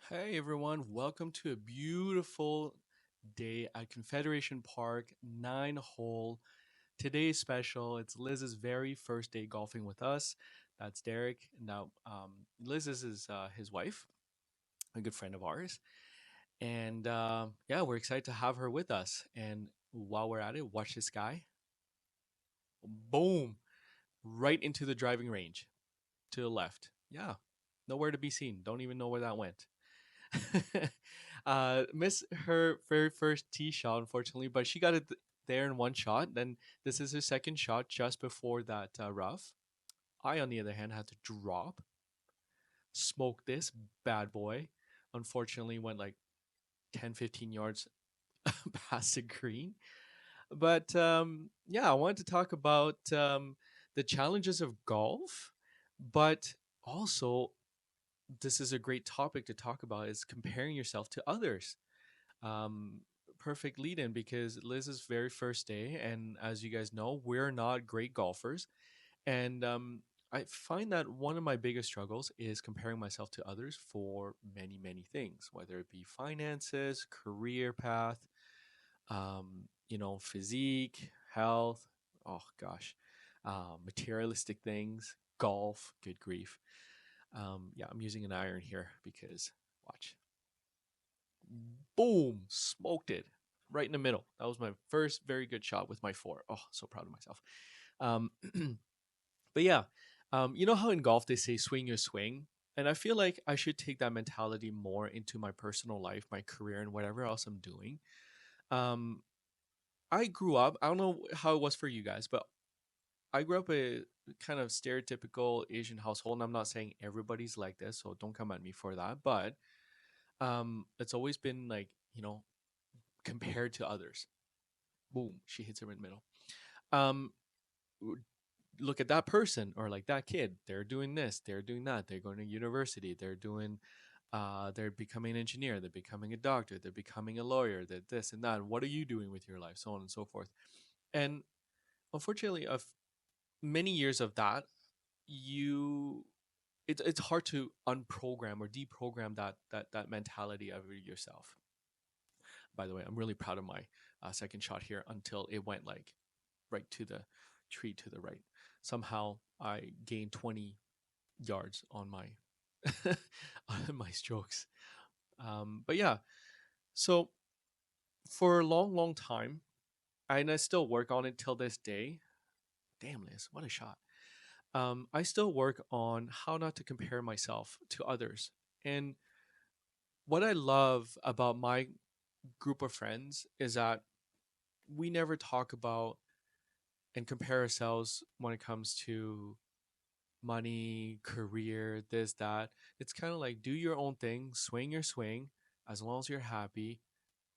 Hey everyone, welcome to a beautiful day at Confederation Park, 9 hole. Today's special. It's Liz's very first day golfing with us. That's Derek. Now, Liz is his wife, a good friend of ours. And yeah, we're excited to have her with us. And while we're at it, watch this guy. Boom! Right into the driving range to the left. Yeah, nowhere to be seen. Don't even know where that went. Missed her very first tee shot, unfortunately, but she got it there in one shot. Then this is her second shot just before that rough. I, on the other hand, had to drop, smoke this bad boy. Unfortunately, went like 10, 15 yards past the green. But yeah, I wanted to talk about the challenges of golf, but also this is a great topic to talk about is comparing yourself to others. um, Perfect lead in because Liz's very first day, and as you guys know, we're not great golfers, and I find that one of my biggest struggles is comparing myself to others for many, many things, whether it be finances, career path, physique, health. Oh gosh, materialistic things, golf. Good grief. Yeah, I'm using an iron here because watch. Boom, smoked it right in the middle. That was my first very good shot with my four. Oh, so proud of myself. Um, but yeah, you know how in golf they say swing your swing? And I feel like I should take that mentality more into my personal life, my career, and whatever else I'm doing. Um, I grew up, I don't know how it was for you guys, but I grew up a kind of stereotypical Asian household. And I'm not saying everybody's like this, so don't come at me for that. But it's always been like, compared to others. Boom, she hits him in the middle. Um, Look at that person or like that kid. They're doing this. They're doing that. They're going to university. They're becoming an engineer. They're becoming a doctor. They're becoming a lawyer. They're this and that. What are you doing with your life? So on and so forth. And unfortunately, of many years of that, you it's hard to unprogram or deprogram that mentality of yourself. By the way, I'm really proud of my second shot here until it went like right to the tree to the right. Somehow I gained 20 yards on my on my strokes. But yeah, so for a long, long time, and I still work on it till this day. Damn, Liz, what a shot! I still work on how not to compare myself to others. And what I love about my group of friends is that we never talk about and compare ourselves when it comes to money, career, this, that. It's kind of like do your own thing, swing your swing, as long as you're happy,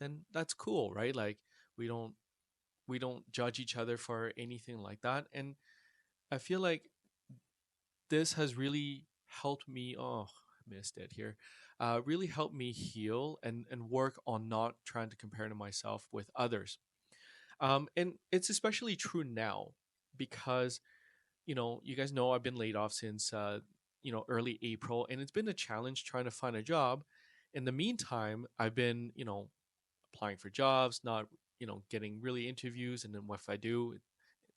then that's cool, right? Like we don't we don't judge each other for anything like that. And I feel like this has really helped me. Oh, I missed it here. Really helped me heal and work on not trying to compare to myself with others. And it's especially true now because you guys know I've been laid off since early April, and it's been a challenge trying to find a job. In the meantime, I've been applying for jobs, not getting really interviews, and then if I do,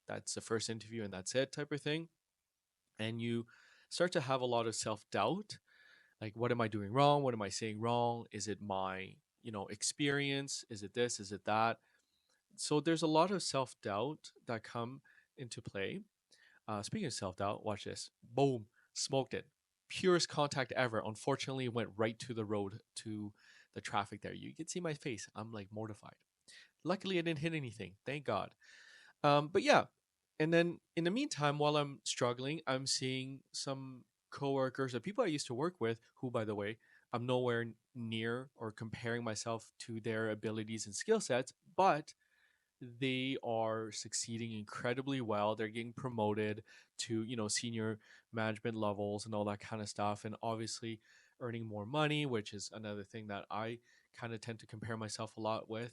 that's the first interview and that's it type of thing. And you start to have a lot of self doubt, like what am I doing wrong? What am I saying wrong? Is it my experience? Is it this? Is it that? So there's a lot of self doubt that come into play. Speaking of self doubt, watch this. Boom, smoked it. Purest contact ever. Unfortunately, it went right to the road to the traffic there. You can see my face. I'm like mortified. Luckily, I didn't hit anything. Thank God. But yeah, and then in the meantime, while I'm struggling, I'm seeing some coworkers or people I used to work with, who, by the way, I'm nowhere near or comparing myself to their abilities and skill sets, but they are succeeding incredibly well. They're getting promoted to, senior management levels and all that kind of stuff. And obviously earning more money, which is another thing that I kind of tend to compare myself a lot with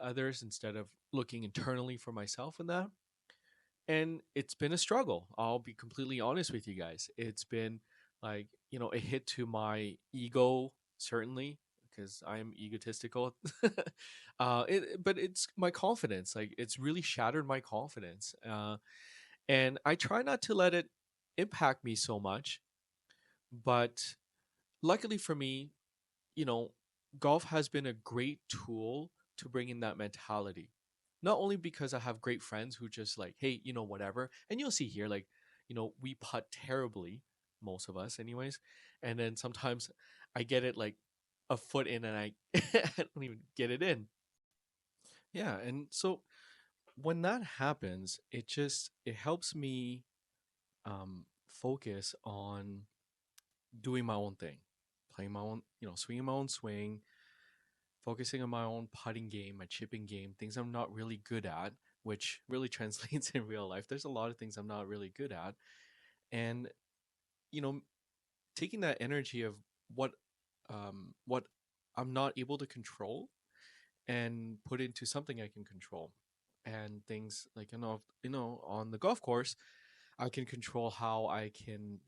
others instead of looking internally for myself in that. And it's been a struggle. I'll be completely honest with you guys. It's been like, a hit to my ego certainly, because I am egotistical. But it's my confidence. Like it's really shattered my confidence. And I try not to let it impact me so much. But luckily for me, you know, golf has been a great tool to bring in that mentality. Not only because I have great friends who just like, hey, whatever. And you'll see here, like, we putt terribly, most of us, anyways. And then sometimes I get it like a foot in and I, I don't even get it in. Yeah. And so when that happens, it helps me focus on doing my own thing, playing my own, swinging my own swing, focusing on my own putting game, my chipping game, things I'm not really good at, which really translates in real life. There's a lot of things I'm not really good at. And, you know, taking that energy of what I'm not able to control and put into something I can control. And things like, on the golf course, I can control how I can,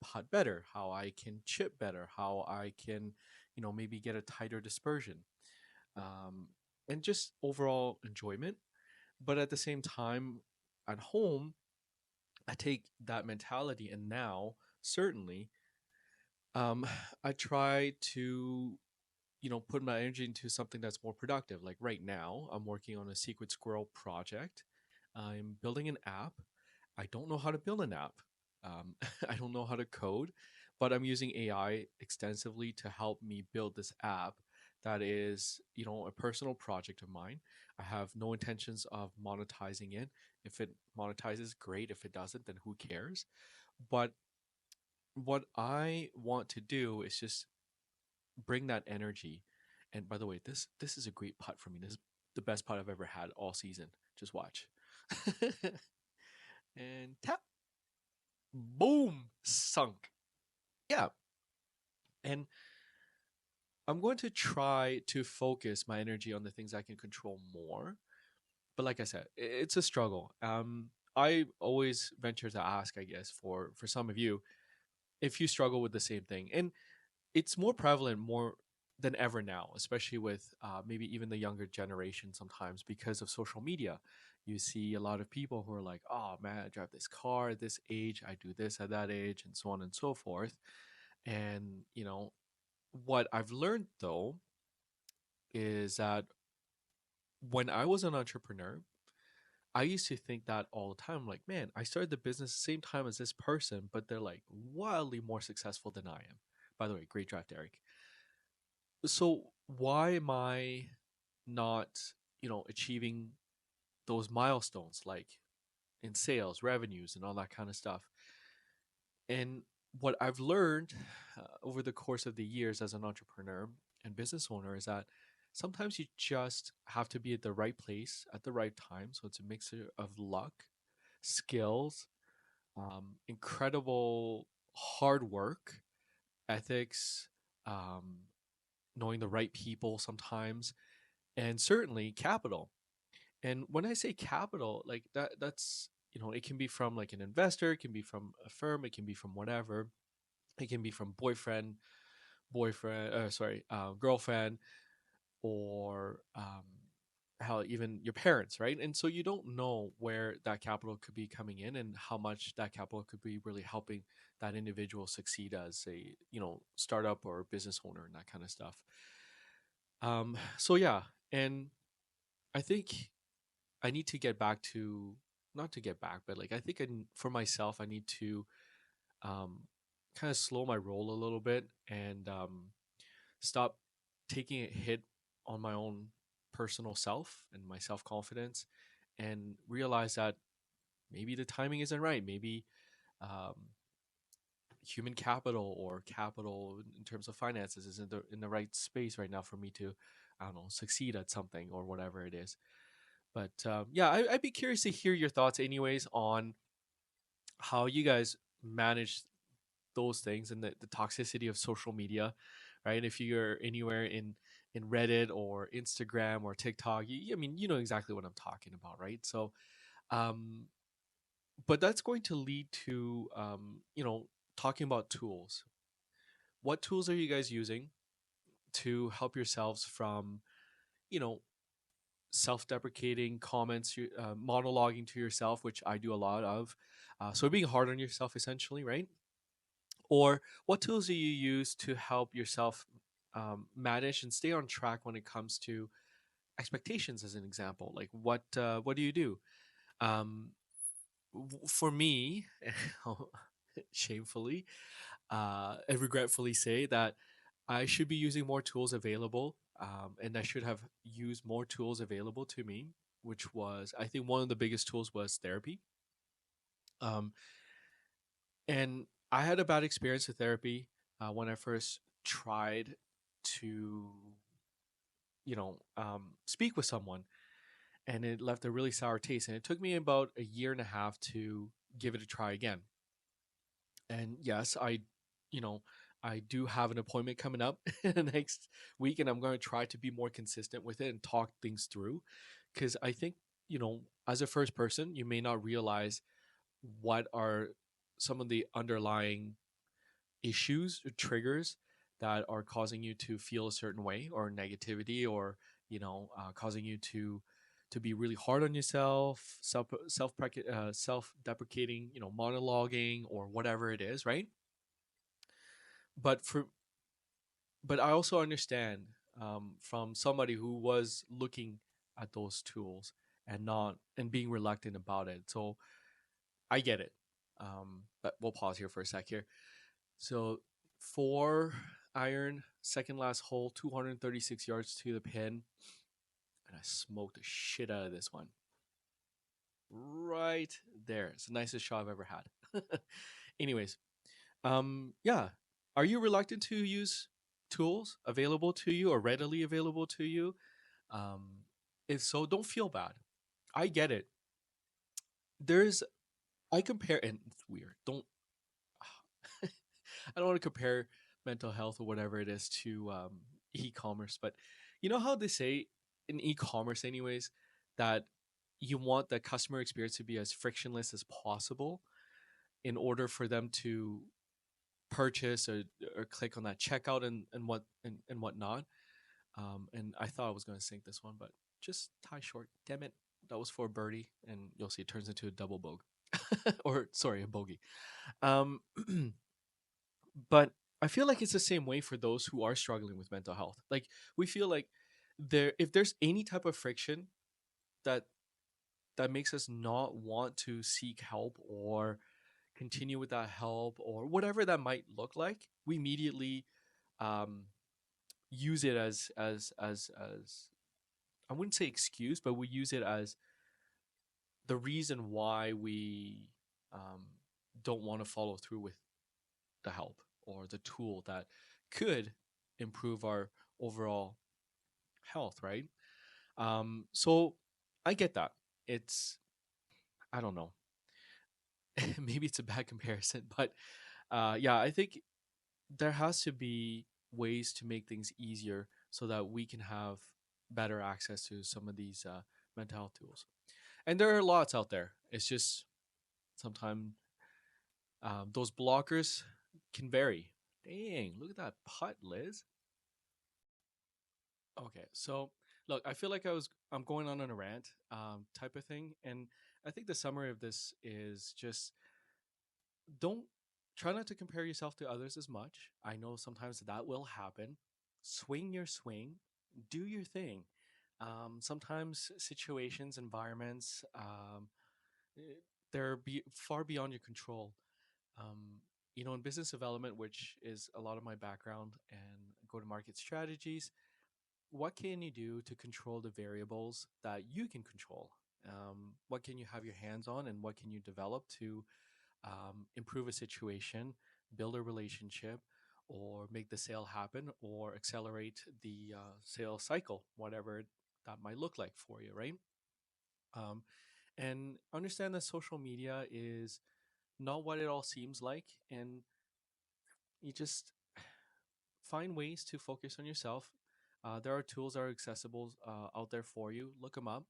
putt better, how I can chip better, how I can, maybe get a tighter dispersion, um, and just overall enjoyment. But at the same time, at home, I take that mentality, and now certainly, um, I try to put my energy into something that's more productive. Like right now, I'm working on a Secret Squirrel project. I'm building an app. I don't know how to build an app. I don't know how to code, but I'm using AI extensively to help me build this app that is, a personal project of mine. I have no intentions of monetizing it. If it monetizes, great. If it doesn't, then who cares? But what I want to do is just bring that energy. And by the way, this is a great putt for me. This is the best putt I've ever had all season. Just watch. And tap, boom, sunk. Yeah. And I'm going to try to focus my energy on the things I can control more. But like I said, it's a struggle. I always venture to ask, I guess, for some of you, if you struggle with the same thing. And it's more prevalent more than ever now, especially with maybe even the younger generation sometimes because of social media. You see a lot of people who are like, oh man, I drive this car at this age, I do this at that age, and so on and so forth. And, what I've learned though is that when I was an entrepreneur, I used to think that all the time, like, man, I started the business the same time as this person, but they're like wildly more successful than I am. By the way, great draft, Eric. So why am I not, achieving those milestones like in sales, revenues, and all that kind of stuff? And what I've learned over the course of the years as an entrepreneur and business owner is that sometimes you just have to be at the right place at the right time. So it's a mixture of luck, skills, incredible hard work, ethics, um, knowing the right people sometimes, and certainly capital. And when I say capital, like that's it can be from like an investor, it can be from a firm, it can be from whatever, it can be from boyfriend, sorry, girlfriend, or how even your parents, right? And so you don't know where that capital could be coming in and how much that capital could be really helping that individual succeed as a startup or business owner and that kind of stuff. So yeah, and I think I need to get back to, not to get back, but like I think for myself, I need to um, kind of slow my roll a little bit and stop taking a hit on my own personal self and my self confidence, and realize that maybe the timing isn't right. Maybe um, human capital or capital in terms of finances isn't in the right space right now for me to, I don't know, succeed at something or whatever it is. But yeah, I'd be curious to hear your thoughts, anyways, on how you guys manage those things and the toxicity of social media, right? If you're anywhere in Reddit or Instagram or TikTok, I mean, you know exactly what I'm talking about, right? So, um, but that's going to lead to talking about tools. What tools are you guys using? to help yourselves from, you know, self-deprecating comments, monologuing to yourself, which I do a lot of. So being hard on yourself, essentially, right? Or what tools do you use to help yourself manage and stay on track when it comes to expectations, as an example? Like what do you do? Um, for me, shamefully, and regretfully say that I should be using more tools available, and I should have used more tools available to me, which was, I think, one of the biggest tools was therapy. Um, and I had a bad experience with therapy when I first tried to, speak with someone, and it left a really sour taste. And it took me about a year and a half to give it a try again. And yes, you know, I do have an appointment coming up next week, and I'm going to try to be more consistent with it and talk things through. Because I think, as a first person, you may not realize what are some of the underlying issues or triggers that are causing you to feel a certain way, or negativity, or causing you to be really hard on yourself, self deprecating, monologuing, or whatever it is, right? But for but I also understand, from somebody who was looking at those tools and not and being reluctant about it. So I get it. But we'll pause here for a sec here. So 4 iron, second last hole, 236 yards to the pin, and I smoked the shit out of this one. Right there. It's the nicest shot I've ever had. Anyways, yeah. Are you reluctant to use tools available to you or readily available to you? Um, if so, don't feel bad. I get it. There's I compare, and it's weird. Don't I don't want to compare mental health or whatever it is to e-commerce, but you know how they say in e-commerce, anyways, that you want the customer experience to be as frictionless as possible in order for them to purchase or click on that checkout and whatnot. And I thought I was going to sink this one, but just tie short. Damn it, that was for a birdie, and you'll see it turns into a double bogey, or sorry, a bogey. Um, but I feel like it's the same way for those who are struggling with mental health. Like we feel like if there's any type of friction that makes us not want to seek help or continue with that help or whatever that might look like, we immediately um, use it as I wouldn't say excuse, but we use it as the reason why we um, don't want to follow through with the help or the tool that could improve our overall health, right? So I get that. It's I don't know. Maybe it's a bad comparison, but yeah, I think there has to be ways to make things easier so that we can have better access to some of these mental health tools. And there are lots out there. It's just sometimes those blockers can vary. Dang, look at that putt, Liz. Okay, so look, I feel like I'm going on a rant type of thing, and I think the summary of this is just don't try not to compare yourself to others as much. I know sometimes that will happen. Swing your swing, do your thing. Sometimes situations, environments, eh, far beyond your control. Um, in business development, which is a lot of my background, and go to market strategies, what can you do to control the variables that you can control? What can you have your hands on, and what can you develop to improve a situation, build a relationship, or make the sale happen, or accelerate the sales cycle, whatever that might look like for you, right? Um, and understand that social media is not what it all seems like, and you just find ways to focus on yourself. There are tools that are accessible out there for you. Look them up,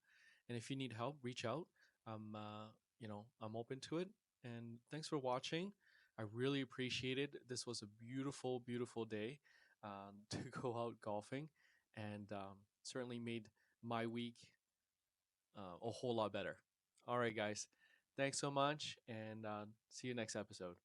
and if you need help, reach out. I'm open to it. And thanks for watching. I really appreciate it. This was a beautiful, beautiful day to go out golfing, and certainly made my week a whole lot better. All right, guys. Thanks so much, and see you next episode.